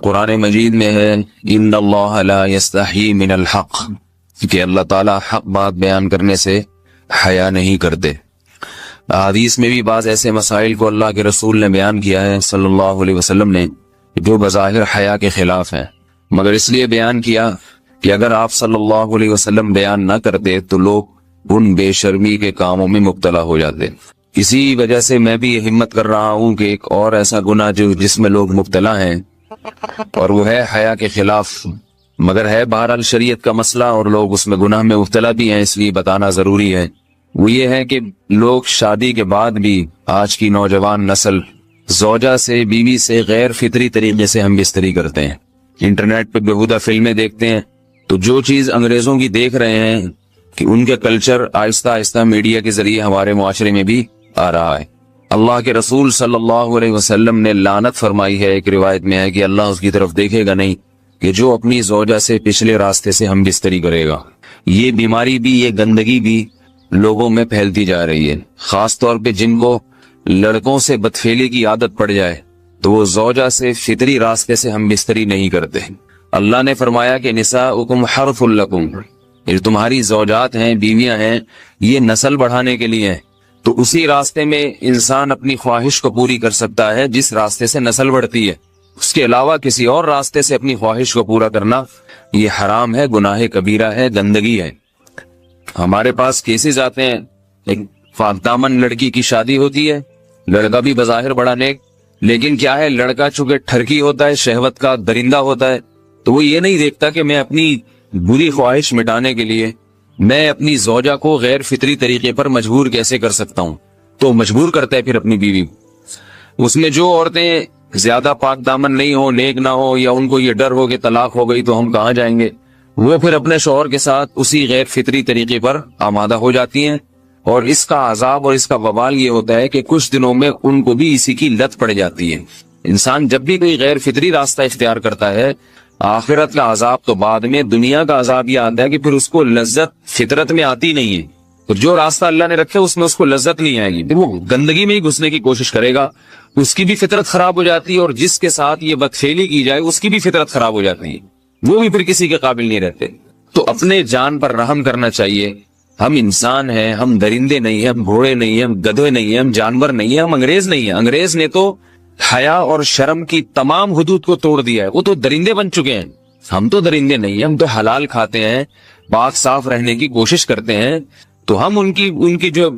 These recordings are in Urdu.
قرآن مجید میں ہے ان اللہ لا یستحی من الحق، کہ اللہ تعالیٰ حق بات بیان کرنے سے حیا نہیں کرتے۔ حدیث میں بھی بعض ایسے مسائل کو اللہ کے رسول نے بیان کیا ہے صلی اللہ علیہ وسلم نے جو بظاہر حیا کے خلاف ہیں، مگر اس لیے بیان کیا کہ اگر آپ صلی اللہ علیہ وسلم بیان نہ کرتے تو لوگ ان بے شرمی کے کاموں میں مبتلا ہو جاتے۔ اسی وجہ سے میں بھی یہ ہمت کر رہا ہوں کہ ایک اور ایسا گناہ جس میں لوگ مبتلا ہیں اور وہ ہے حیا کے خلاف، مگر ہے بہرحال شریعت کا مسئلہ اور لوگ اس میں گناہ میں مبتلا بھی ہیں، اس لیے بتانا ضروری ہے۔ وہ یہ ہے کہ لوگ شادی کے بعد بھی آج کی نوجوان نسل زوجہ سے، بیوی سے غیر فطری طریقے سے ہم بستری کرتے ہیں، انٹرنیٹ پہ بےہودہ فلمیں دیکھتے ہیں، تو جو چیز انگریزوں کی دیکھ رہے ہیں کہ ان کے کلچر آہستہ آہستہ میڈیا کے ذریعے ہمارے معاشرے میں بھی آ رہا ہے۔ اللہ کے رسول صلی اللہ علیہ وسلم نے لعنت فرمائی ہے، ایک روایت میں ہے کہ اللہ اس کی طرف دیکھے گا نہیں کہ جو اپنی زوجہ سے پچھلے راستے سے ہم بستری کرے گا۔ یہ بیماری بھی، یہ گندگی بھی لوگوں میں پھیلتی جا رہی ہے، خاص طور پہ جن کو لڑکوں سے بدفعلی کی عادت پڑ جائے تو وہ زوجہ سے فطری راستے سے ہم بستری نہیں کرتے۔ اللہ نے فرمایا کہ نساؤکم حرث لکم، یہ تمہاری زوجات ہیں، بیویاں ہیں، یہ نسل بڑھانے کے لیے ہیں، تو اسی راستے میں انسان اپنی خواہش کو پوری کر سکتا ہے جس راستے سے نسل بڑھتی ہے۔ اس کے علاوہ کسی اور راستے سے اپنی خواہش کو پورا کرنا یہ حرام ہے، گناہ کبیرہ ہے، گندگی ہے۔ ہمارے پاس کیسز آتے ہیں، ایک پاک دامن لڑکی کی شادی ہوتی ہے، لڑکا بھی بظاہر بڑا نیک، لیکن کیا ہے، لڑکا چونکہ ٹھرکی ہوتا ہے، شہوت کا درندہ ہوتا ہے، تو وہ یہ نہیں دیکھتا کہ میں اپنی بری خواہش مٹانے کے لیے میں اپنی زوجہ کو غیر فطری طریقے پر مجبور کیسے کر سکتا ہوں، تو مجبور کرتا ہے پھر اپنی بیوی کو۔ اس میں جو عورتیں زیادہ پاک دامن نہیں ہو، نیک نہ ہو، یا ان کو یہ ڈر ہو کہ طلاق ہو گئی تو ہم کہاں جائیں گے، وہ پھر اپنے شوہر کے ساتھ اسی غیر فطری طریقے پر آمادہ ہو جاتی ہیں، اور اس کا عذاب اور اس کا وبال یہ ہوتا ہے کہ کچھ دنوں میں ان کو بھی اسی کی لت پڑ جاتی ہے۔ انسان جب بھی کوئی غیر فطری راستہ اختیار کرتا ہے، آخرت کا عذاب تو بعد میں، دنیا کا عذاب یہ آتا ہے کہ پھر اس کو لذت فطرت میں آتی نہیں ہے، تو جو راستہ اللہ نے رکھے اس میں اس کو لذت نہیں آئے گی، پھر وہ گندگی میں ہی گھسنے کی کوشش کرے گا، اس کی بھی فطرت خراب ہو جاتی ہے، اور جس کے ساتھ یہ بدفعلی کی جائے اس کی بھی فطرت خراب ہو جاتی ہے، وہ بھی پھر کسی کے قابل نہیں رہتے۔ تو اپنے جان پر رحم کرنا چاہیے۔ ہم انسان ہیں، ہم درندے نہیں ہیں، ہم گھوڑے نہیں ہیں، ہم گدھے نہیں ہیں، ہم جانور نہیں ہیں، ہم انگریز نہیں ہیں۔ انگریز نے تو حیا اور شرم کی تمام حدود کو توڑ دیا ہے، وہ تو درندے بن چکے ہیں، ہم تو درندے نہیں ہیں، ہم تو حلال کھاتے ہیں، پاک صاف رہنے کی کوشش کرتے ہیں، تو ہم ان کی جو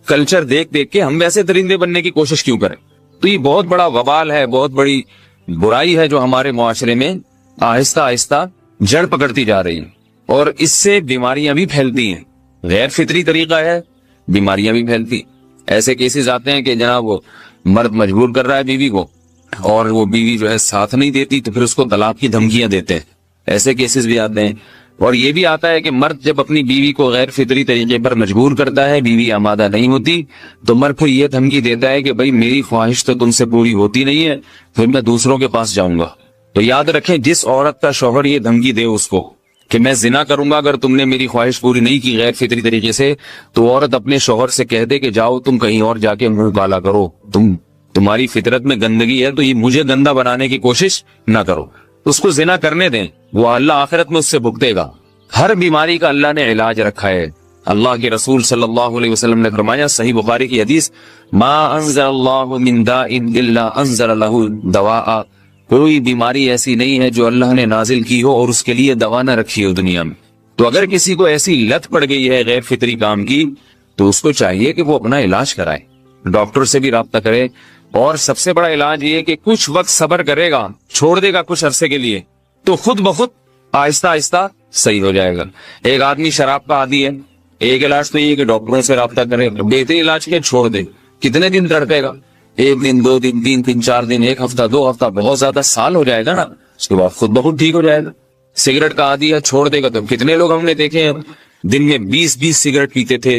کلچر دیکھ کے ہم ویسے درندے بننے کی کوشش کیوں کریں؟ تو یہ بہت بڑا وبال ہے، بہت بڑی برائی ہے جو ہمارے معاشرے میں آہستہ آہستہ جڑ پکڑتی جا رہی ہے، اور اس سے بیماریاں بھی پھیلتی ہیں۔ غیر فطری طریقہ ہے، بیماریاں بھی پھیلتی۔ ایسے کیسز آتے ہیں کہ جناب وہ مرد مجبور کر رہا ہے بیوی کو، اور وہ بیوی جو ہے ساتھ نہیں دیتی تو پھر اس کو طلاق کی دھمکیاں دیتے ہیں، ایسے کیسز بھی آتے ہیں۔ اور یہ بھی آتا ہے کہ مرد جب اپنی بیوی کو غیر فطری طریقے پر مجبور کرتا ہے، بیوی آمادہ نہیں ہوتی، تو مرد پھر یہ دھمکی دیتا ہے کہ بھائی میری خواہش تو تم سے پوری ہوتی نہیں ہے، پھر میں دوسروں کے پاس جاؤں گا۔ تو یاد رکھیں، جس عورت کا شوہر یہ دھمکی دے اس کو کہ میں زنا کروں گا اگر تم نے میری خواہش پوری نہیں کی غیر فطری طریقے سے، تو عورت اپنے شوہر سے کہہ دے کہ جاؤ تم کہیں اور جا کے منہ کالا کرو، تمہاری فطرت میں گندگی ہے تو یہ مجھے گندا بنانے کی کوشش نہ کرو، اس کو زنا کرنے دیں، وہ اللہ آخرت میں اس سے بھگتے گا۔ ہر بیماری کا اللہ نے علاج رکھا ہے۔ اللہ کے رسول صلی اللہ علیہ وسلم نے فرمایا، صحیح بخاری کی حدیث، ما انزل اللہ من داء الا انزل له دواء، کوئی بیماری ایسی نہیں ہے جو اللہ نے نازل کی ہو اور اس کے لیے دوا نہ رکھی ہو دنیا میں۔ تو اگر کسی کو ایسی لت پڑ گئی ہے غیر فطری کام کی، تو اس کو چاہیے کہ وہ اپنا علاج کرائے، ڈاکٹر سے بھی رابطہ کرے، اور سب سے بڑا علاج یہ کہ کچھ وقت صبر کرے گا، چھوڑ دے گا کچھ عرصے کے لیے، تو خود بخود آہستہ آہستہ صحیح ہو جائے گا۔ ایک آدمی شراب کا عادی ہے، ایک علاج تو یہ کہ ڈاکٹروں سے رابطہ کرے، بہترین علاج کے چھوڑ دے، کتنے دن تڑپے گا؟ ایک دن، دو دن، تین دن، چار دن، ایک ہفتہ، دو ہفتہ، بہت زیادہ سال ہو جائے گا نا، اس کے بعد خود بخود ٹھیک ہو جائے گا۔ سگریٹ کا عادی ہے، چھوڑ دے گا، تو کتنے لوگ ہم نے دیکھے ہیں دن میں 20 سگریٹ پیتے تھے،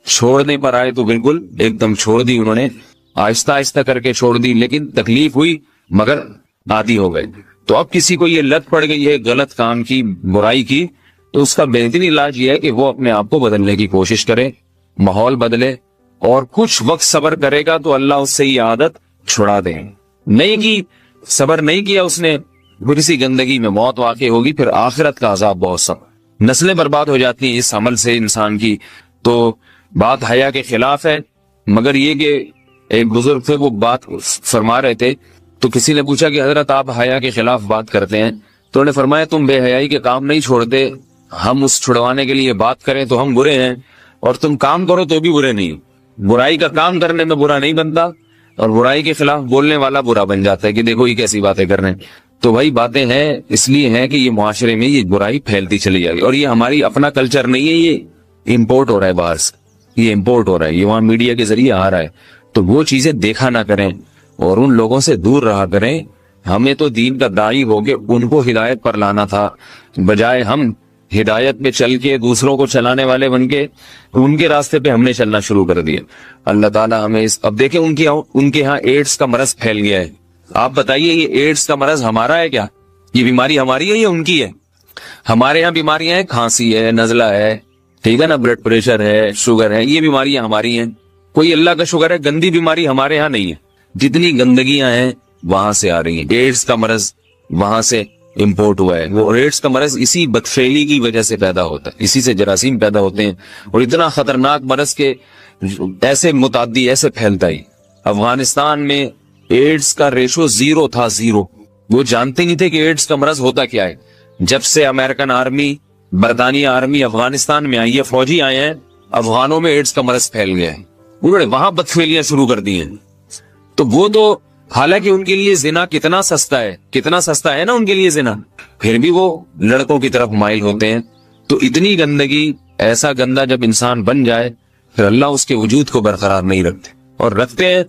چھوڑنے پر آئے تو بالکل ایک دم چھوڑ دی انہوں نے، آہستہ آہستہ کر کے چھوڑ دی، لیکن تکلیف ہوئی مگر عادی ہو گئے۔ تو اب کسی کو یہ لت پڑ گئی ہے غلط کام کی، برائی کی، تو اس کا بہترین علاج یہ ہے کہ وہ اپنے آپ کو بدلنے کی کوشش کرے، ماحول بدلے، اور کچھ وقت صبر کرے گا تو اللہ اس سے یہ عادت چھڑا دے۔ نہیں کی، صبر نہیں کیا اس نے، پھر اسی گندگی میں موت واقع ہوگی، پھر آخرت کا عذاب بہت سخت، نسلیں برباد ہو جاتی ہیں اس عمل سے انسان کی۔ تو بات حیا کے خلاف ہے، مگر یہ کہ ایک بزرگ تھے وہ بات فرما رہے تھے، تو کسی نے پوچھا کہ حضرت آپ حیا کے خلاف بات کرتے ہیں، تو انہوں نے فرمایا تم بے حیائی کے کام نہیں چھوڑتے، ہم اس چھڑوانے کے لیے بات کریں تو ہم برے ہیں، اور تم کام کرو تو بھی برے نہیں۔ برائی کا کام کرنے میں برا نہیں بنتا، اور برائی کے خلاف بولنے والا برا بن جاتا ہے کہ دیکھو یہ کیسی باتیں کر رہے ہیں۔ تو بھائی باتیں ہیں اس لیے ہیں کہ یہ معاشرے میں یہ برائی پھیلتی چلی جائے گی، اور یہ ہماری اپنا کلچر نہیں ہے، یہ امپورٹ ہو رہا ہے باہر سے، یہ امپورٹ ہو رہا ہے، یہ وہاں میڈیا کے ذریعے آ رہا ہے۔ تو وہ چیزیں دیکھا نہ کریں اور ان لوگوں سے دور رہا کریں۔ ہمیں تو دین کا داعی ہو کے ان کو ہدایت پر لانا تھا، بجائے ہم ہدایت پہ چل کے دوسروں کو چلانے والے بن کے ان کے راستے پہ ہم نے چلنا شروع کر دیا۔ اللہ تعالیٰ ہمیں اب دیکھیں ان کے ہاں ایڈز کا مرض پھیل گیا ہے۔ آپ بتائیے یہ ایڈز کا مرض ہمارا ہے کیا؟ یہ بیماری ہماری ہے یا ان کی ہے؟ ہمارے یہاں بیماریاں ہیں، کھانسی ہے، نزلہ ہے، ٹھیک ہے نا، بلڈ پریشر ہے، شوگر ہے، یہ بیماریاں ہماری ہیں۔ کوئی اللہ کا شکر ہے گندی بیماری ہمارے یہاں نہیں ہے۔ جتنی گندگیاں ہیں وہاں سے آ رہی ہیں، ایڈز کا مرض وہاں سے امپورٹ ہوا ہے۔ وہ ایڈز کا مرض اسی بدفعلی کی وجہ سے پیدا ہوتا ہے، اسی سے جراثیم پیدا ہوتے ہیں، اور اتنا خطرناک مرض کے ایسے متعدی ایسے پھیلتا ہی۔ افغانستان میں ایڈز کا ریشو 0 تھا، 0۔ وہ جانتے نہیں تھے کہ ایڈز کا مرض ہوتا کیا ہے۔ جب سے امریکن آرمی، برطانیہ آرمی افغانستان میں آئی ہے، فوجی آئے ہیں، افغانوں میں ایڈز کا مرض پھیل گیا ہے، انہوں نے وہاں بدفعلیاں شروع کر دی ہیں۔ تو وہ تو حالانکہ ان کے لیے زنا کتنا سستا ہے، کتنا سستا ہے نا ان کے لیے زنا، پھر بھی وہ لڑکوں کی طرف مائل ہوتے ہیں۔ تو اتنی گندگی، ایسا گندا جب انسان بن جائے پھر اللہ اس کے وجود کو برقرار نہیں رکھتے، اور رکھتے ہیں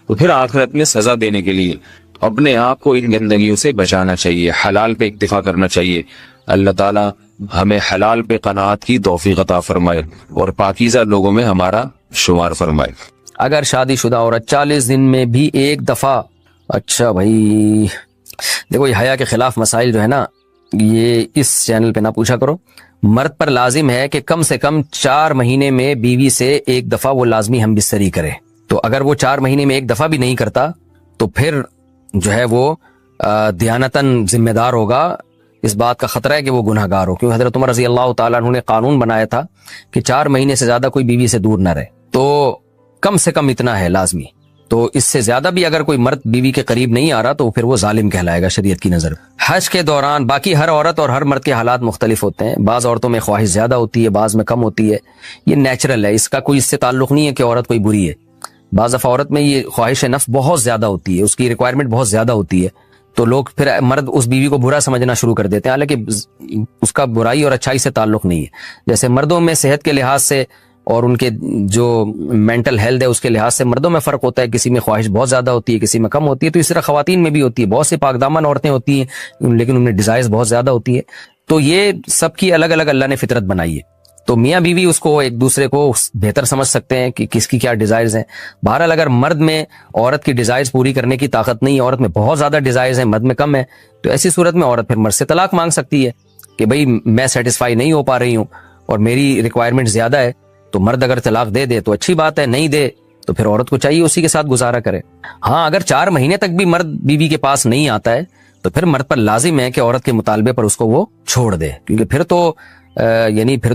تو پھر آخرت میں سزا دینے کے لیے اپنے آپ کو ان گندگیوں سے بچانا چاہیے، حلال پہ اکتفا کرنا چاہیے۔ اللہ تعالیٰ ہمیں حلال پہ قناعت کی توفیق عطا فرمائے اور پاکیزہ لوگوں میں ہمارا شمار فرمائے۔ اگر شادی شدہ عورت 40 دن میں بھی ایک دفعہ، اچھا بھائی دیکھو یہ حیا کے خلاف مسائل جو ہے نا یہ اس چینل پہ نہ پوچھا کرو۔ مرد پر لازم ہے کہ کم سے کم 4 مہینے میں بیوی سے ایک دفعہ وہ لازمی ہم بستری کرے، تو اگر وہ 4 مہینے میں ایک دفعہ بھی نہیں کرتا تو پھر جو ہے وہ دیانتاً ذمہ دار ہوگا۔ اس بات کا خطرہ ہے کہ وہ گناہ گار ہو، کیونکہ حضرت عمر رضی اللہ تعالیٰ عنہ نے قانون بنایا تھا کہ 4 مہینے سے زیادہ کوئی بیوی سے دور نہ رہے، تو کم سے کم اتنا ہے لازمی۔ تو اس سے زیادہ بھی اگر کوئی مرد بیوی کے قریب نہیں آ رہا تو پھر وہ ظالم کہلائے گا شریعت کی نظر۔ حج کے دوران باقی ہر عورت اور ہر مرد کے حالات مختلف ہوتے ہیں، بعض عورتوں میں خواہش زیادہ ہوتی ہے، بعض میں کم ہوتی ہے، یہ نیچرل ہے، اس کا کوئی اس سے تعلق نہیں ہے کہ عورت کوئی بری ہے۔ بعض دفعہ عورت میں یہ خواہش نفس بہت زیادہ ہوتی ہے، اس کی ریکوائرمنٹ بہت زیادہ ہوتی ہے، تو لوگ پھر مرد اس بیوی کو برا سمجھنا شروع کر دیتے ہیں، حالانکہ اس کا برائی اور اچھائی سے تعلق نہیں ہے۔ جیسے مردوں میں صحت کے لحاظ سے اور ان کے جو مینٹل ہیلتھ ہے اس کے لحاظ سے مردوں میں فرق ہوتا ہے، کسی میں خواہش بہت زیادہ ہوتی ہے، کسی میں کم ہوتی ہے، تو اس طرح خواتین میں بھی ہوتی ہے۔ بہت سی پاک دامن عورتیں ہوتی ہیں لیکن ان میں ڈیزائرز بہت زیادہ ہوتی ہے، تو یہ سب کی الگ الگ اللہ نے فطرت بنائی ہے، تو میاں بیوی اس کو ایک دوسرے کو بہتر سمجھ سکتے ہیں کہ کس کی کیا ڈیزائرز ہیں۔ بہرحال اگر مرد میں عورت کی ڈیزائرز پوری کرنے کی طاقت نہیں ہے، عورت میں بہت زیادہ ڈیزائرز ہیں، مرد میں کم ہے، تو ایسی صورت میں عورت پھر مرد سے طلاق مانگ سکتی ہے کہ بھئی میں سیٹسفائی نہیں ہو پا رہی ہوں اور میری ریکوائرمنٹ زیادہ ہے۔ تو مرد اگر طلاق دے دے تو اچھی بات ہے، نہیں دے تو پھر عورت کو چاہیے اسی کے ساتھ گزارا کرے۔ ہاں اگر 4 مہینے تک بھی مرد بیوی کے پاس نہیں آتا ہے تو پھر مرد پر لازم ہے کہ عورت کے مطالبے پر اس کو وہ چھوڑ دے، کیونکہ پھر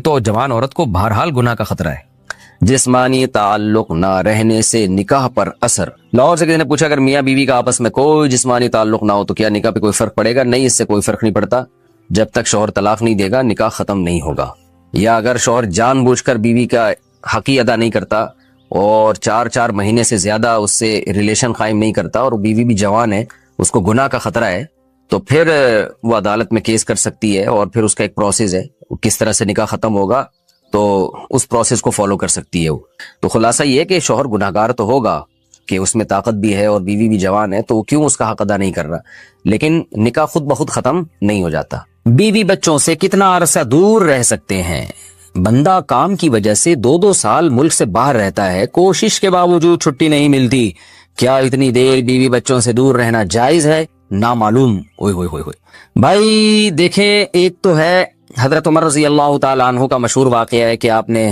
تو جوان عورت کو بہرحال گناہ کا خطرہ ہے۔ جسمانی تعلق نہ رہنے سے نکاح پر اثر۔ لاہور سے کسی نے پوچھا اگر میاں بیوی کا آپس میں کوئی جسمانی تعلق نہ ہو تو کیا نکاح پہ کوئی فرق پڑے گا؟ نہیں، اس سے کوئی فرق نہیں پڑتا، جب تک شوہر طلاق نہیں دے گا نکاح ختم نہیں ہوگا۔ یا اگر شوہر جان بوجھ کر بیوی کا حق ہی ادا نہیں کرتا اور 4 مہینے سے زیادہ اس سے ریلیشن قائم نہیں کرتا اور بیوی بھی جوان ہے، اس کو گناہ کا خطرہ ہے، تو پھر وہ عدالت میں کیس کر سکتی ہے، اور پھر اس کا ایک پروسیس ہے، کس طرح سے نکاح ختم ہوگا تو اس پروسیس کو فالو کر سکتی ہے وہ۔ تو خلاصہ یہ کہ شوہر گناہ گار تو ہوگا کہ اس میں طاقت بھی ہے اور بیوی بھی جوان ہے، تو وہ کیوں اس کا حق ادا نہیں کر رہا، لیکن نکاح خود بخود ختم نہیں ہو جاتا۔ بیوی بچوں سے کتنا عرصہ دور رہ سکتے ہیں؟ بندہ کام کی وجہ سے 2 سال ملک سے باہر رہتا ہے، کوشش کے باوجود چھٹی نہیں ملتی، کیا اتنی دیر بیوی بچوں سے دور رہنا جائز ہے؟ نامعلوم۔ اوئے ہوئے ہوئے ہوئے بھائی دیکھیں، ایک تو ہے حضرت عمر رضی اللہ تعالیٰ عنہ کا مشہور واقعہ ہے کہ آپ نے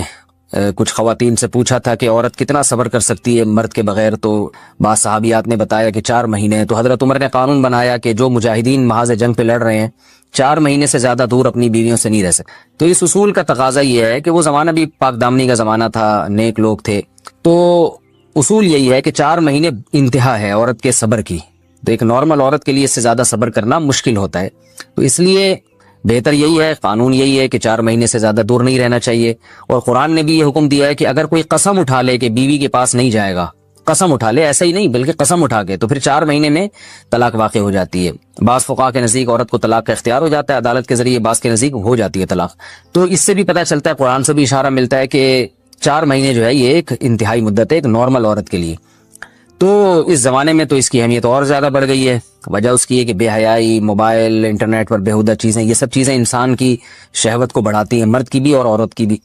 کچھ خواتین سے پوچھا تھا کہ عورت کتنا صبر کر سکتی ہے مرد کے بغیر، تو بعض صحابیات نے بتایا کہ 4 مہینے. تو حضرت عمر نے قانون بنایا کہ جو مجاہدین محاذ جنگ پہ لڑ رہے ہیں 4 مہینے سے زیادہ دور اپنی بیویوں سے نہیں رہ سکتے. تو اس اصول کا تقاضا یہ ہے کہ وہ زمانہ بھی پاک دامنی کا زمانہ تھا، نیک لوگ تھے، تو اصول یہی ہے کہ 4 مہینے انتہا ہے عورت کے صبر کی. تو ایک نارمل عورت کے لیے اس سے زیادہ صبر کرنا مشکل ہوتا ہے، تو اس لیے بہتر یہی ہے، قانون یہی ہے کہ 4 مہینے سے زیادہ دور نہیں رہنا چاہیے. اور قرآن نے بھی یہ حکم دیا ہے کہ اگر کوئی قسم اٹھا لے کہ بیوی کے پاس نہیں جائے گا، قسم اٹھا لے، ایسا ہی نہیں بلکہ قسم اٹھا کے، تو پھر 4 مہینے میں طلاق واقع ہو جاتی ہے. بعض فقہا کے نزدیک عورت کو طلاق کا اختیار ہو جاتا ہے عدالت کے ذریعے، بعض کے نزدیک ہو جاتی ہے طلاق. تو اس سے بھی پتہ چلتا ہے، قرآن سے بھی اشارہ ملتا ہے کہ 4 مہینے جو ہے یہ ایک انتہائی مدت ہے ایک نارمل عورت کے لیے. تو اس زمانے میں تو اس کی اہمیت اور زیادہ بڑھ گئی ہے. وجہ اس کی ہے کہ بے حیائی، موبائل، انٹرنیٹ پر بیہودہ چیزیں، یہ سب چیزیں انسان کی شہوت کو بڑھاتی ہیں، مرد کی بھی اور عورت کی بھی.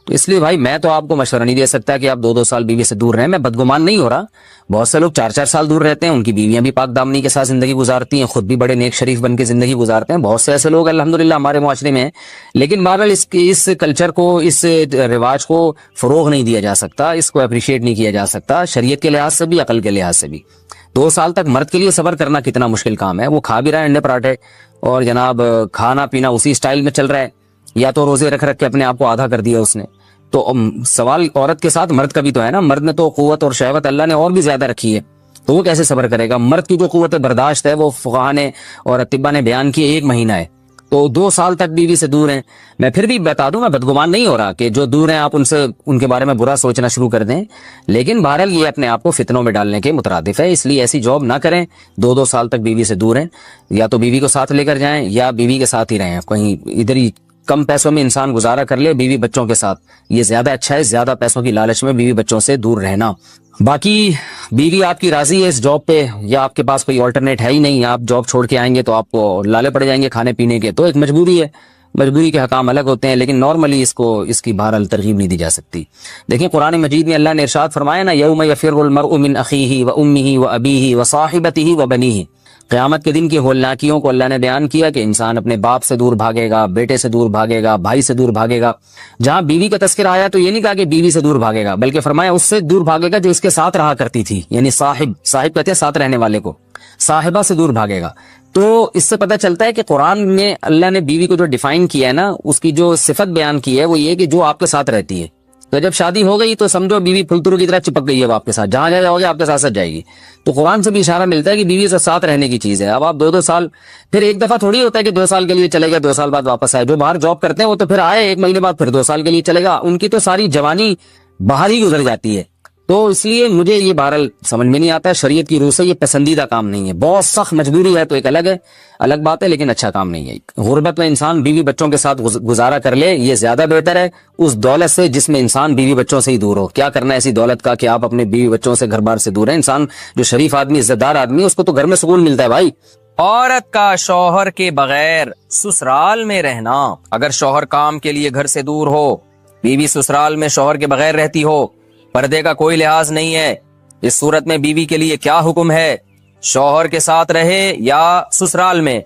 تو اس لیے بھائی میں تو آپ کو مشورہ نہیں دے سکتا کہ آپ 2 سال بیوی سے دور رہیں. میں بدگمان نہیں ہو رہا، بہت سے لوگ 4 سال دور رہتے ہیں، ان کی بیویاں بھی پاک دامنی کے ساتھ زندگی گزارتی ہیں، خود بھی بڑے نیک شریف بن کے زندگی گزارتے ہیں. بہت سے ایسے لوگ الحمدللہ ہمارے معاشرے میں ہیں. لیکن بہرحال اس کلچر کو، اس رواج کو فروغ نہیں دیا جا سکتا، اس کو اپریشیٹ نہیں کیا جا سکتا شریعت کے لحاظ سے بھی، عقل کے لحاظ سے بھی. 2 سال تک مرد کے لیے صبر کرنا کتنا مشکل کام ہے. وہ کھا بھی رہا ہے انڈے پراٹھے اور جناب کھانا پینا اسی سٹائل میں چل رہا ہے، یا تو روزے رکھ کے اپنے آپ کو آدھا کر دیا اس نے. تو سوال عورت کے ساتھ مرد کا بھی تو ہے نا. مرد نے تو قوت اور شہوت اللہ نے اور بھی زیادہ رکھی ہے، تو وہ کیسے صبر کرے گا؟ مرد کی جو قوت برداشت ہے وہ فقہا نے اور اطباء نے بیان کی 1 مہینہ ہے. تو 2 سال تک بیوی سے دور ہیں. میں پھر بھی بتا دوں، میں بدگمان نہیں ہو رہا کہ جو دور ہیں آپ ان کے بارے میں برا سوچنا شروع کر دیں، لیکن بہرحال یہ اپنے آپ کو فتنوں میں ڈالنے کے مترادف ہے. اس لیے ایسی جاب نہ کریں. 2 سال تک بیوی سے دور ہیں، یا تو بیوی کو ساتھ لے کر جائیں یا بیوی کے ساتھ ہی رہیں. کہیں ادھر ہی کم پیسوں میں انسان گزارا کر لے بیوی بچوں کے ساتھ، یہ زیادہ اچھا ہے. زیادہ پیسوں کی لالچ میں بیوی بچوں سے دور رہنا. باقی بیوی آپ کی راضی ہے اس جاب پہ، یا آپ کے پاس کوئی آلٹرنیٹ ہے ہی نہیں، آپ جاب چھوڑ کے آئیں گے تو آپ کو لالے پڑ جائیں گے کھانے پینے کے، تو ایک مجبوری ہے. مجبوری کے حکام الگ ہوتے ہیں، لیکن نارملی اس کی بہرحال ترغیب نہیں دی جا سکتی. دیکھیں قرآن مجید میں اللہ نے ارشاد فرمایا نا، یوم یفر المرء من اخیہ وامہ وابیہ وصاحبتہ وبنیہ. قیامت کے دن کی ہولناکیوں کو اللہ نے بیان کیا کہ انسان اپنے باپ سے دور بھاگے گا، بیٹے سے دور بھاگے گا، بھائی سے دور بھاگے گا. جہاں بیوی کا تذکرہ آیا تو یہ نہیں کہا کہ بیوی سے دور بھاگے گا، بلکہ فرمایا اس سے دور بھاگے گا جو اس کے ساتھ رہا کرتی تھی، یعنی صاحب کہتے ہیں ساتھ رہنے والے کو، صاحبہ سے دور بھاگے گا. تو اس سے پتہ چلتا ہے کہ قرآن میں اللہ نے بیوی کو جو ڈیفائن کیا ہے نا، اس کی جو صفت بیان کی ہے وہ یہ کہ جو آپ کے ساتھ رہتی ہے. تو جب شادی ہو گئی تو سمجھو بیوی پھلترو کی طرح چپک گئی ہے آپ کے ساتھ، جہاں جاؤ گے آپ کے ساتھ جائے گی. تو قرآن سے بھی اشارہ ملتا ہے کہ بیوی سے ساتھ رہنے کی چیز ہے. اب آپ 2 سال، پھر ایک دفعہ تھوڑی ہوتا ہے کہ 2 سال کے لیے چلے گا 2 سال بعد واپس آئے. جو باہر جاب کرتے ہیں وہ تو پھر آئے 1 مہینے بعد پھر 2 سال کے لیے چلے گا، ان کی تو ساری جوانی باہر ہی گزر جاتی ہے. تو اس لیے مجھے یہ بہرحال سمجھ میں نہیں آتا ہے. شریعت کی روح سے یہ پسندیدہ کام نہیں ہے. بہت سخت مجبوری ہے تو ایک الگ بات ہے، لیکن اچھا کام نہیں ہے. غربت میں انسان بیوی بچوں کے ساتھ گزارا کر لے، یہ زیادہ بہتر ہے اس دولت سے جس میں انسان بیوی بچوں سے ہی دور ہو. کیا کرنا ہے ایسی دولت کا کہ آپ اپنے بیوی بچوں سے گھر بار سے دور ہیں. انسان جو شریف آدمی، عزت دار آدمی، اس کو تو گھر میں سکون ملتا ہے بھائی. عورت کا شوہر کے بغیر سسرال میں رہنا. اگر شوہر کام کے لیے گھر سے دور ہو، بیوی سسرال میں شوہر کے بغیر رہتی ہو، پردے کا کوئی لحاظ نہیں ہے، اس صورت میں بیوی کے لیے کیا حکم ہے؟ شوہر کے ساتھ رہے یا سسرال میں؟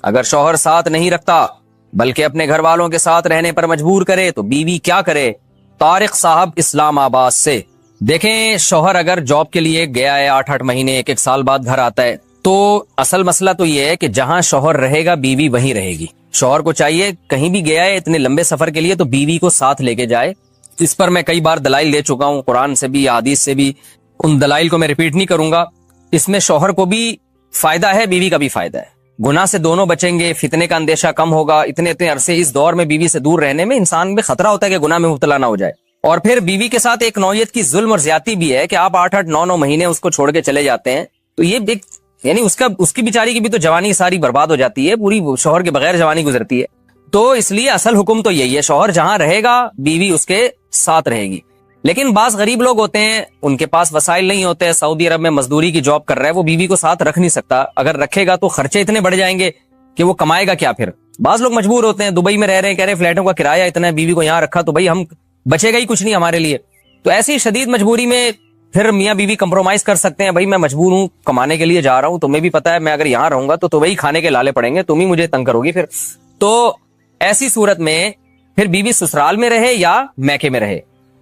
اگر شوہر ساتھ نہیں رکھتا بلکہ اپنے گھر والوں کے ساتھ رہنے پر مجبور کرے تو بیوی کیا کرے؟ طارق صاحب اسلام آباد سے. دیکھیں شوہر اگر جاب کے لیے گیا ہے 8 مہینے 1 سال بعد گھر آتا ہے، تو اصل مسئلہ تو یہ ہے کہ جہاں شوہر رہے گا بیوی وہیں رہے گی. شوہر کو چاہیے کہیں بھی گیا ہے اتنے لمبے سفر کے لیے تو بیوی کو ساتھ لے کے جائے. اس پر میں کئی بار دلائل دے چکا ہوں، قرآن سے بھی حدیث سے بھی. ان دلائل کو میں ریپیٹ نہیں کروں گا. اس میں شوہر کو بھی فائدہ ہے، بیوی کا بھی فائدہ ہے. گناہ سے دونوں بچیں گے، فتنے کا اندیشہ کم ہوگا. اتنے عرصے اس دور میں بیوی سے دور رہنے میں انسان میں خطرہ ہوتا ہے کہ گناہ میں مبتلا نہ ہو جائے. اور پھر بیوی کے ساتھ ایک نوعیت کی ظلم اور زیادتی بھی ہے کہ آپ 8 9 مہینے اس کو چھوڑ کے چلے جاتے ہیں، تو یہ یعنی اس کی بیچاری کی بھی تو جوانی ساری برباد ہو جاتی ہے، پوری شوہر کے بغیر جوانی گزرتی ہے. تو اس لیے اصل حکم تو یہی ہے، شوہر جہاں رہے گا بیوی اس کے ساتھ رہے گی. لیکن بعض غریب لوگ ہوتے ہیں، ان کے پاس وسائل نہیں ہوتے، سعودی عرب میں مزدوری کی جاب کر رہا ہے، وہ بیوی کو ساتھ رکھ نہیں سکتا. اگر رکھے گا تو خرچے اتنے بڑھ جائیں گے کہ وہ کمائے گا کیا پھر. بعض لوگ مجبور ہوتے ہیں، دبئی میں رہ رہے ہیں، کہہ رہے ہیں فلیٹوں کا کرایہ اتنا ہے، بیوی کو یہاں رکھا تو بھائی ہم بچے گا ہی کچھ نہیں ہمارے لیے. تو ایسی شدید مجبوری میں پھر میاں بیوی کمپرومائز کر سکتے ہیں. بھائی میں مجبور ہوں، کمانے کے لیے جا رہا ہوں، تمہیں بھی پتا ہے میں اگر یہاں رہوں گا تو وہی کھانے کے لالے پڑیں گے، تم ہی مجھے تنگ کرو گی پھر. تو ایسی صورت میں پھر بیوی سسرال میں رہے یا میکے میں رہے.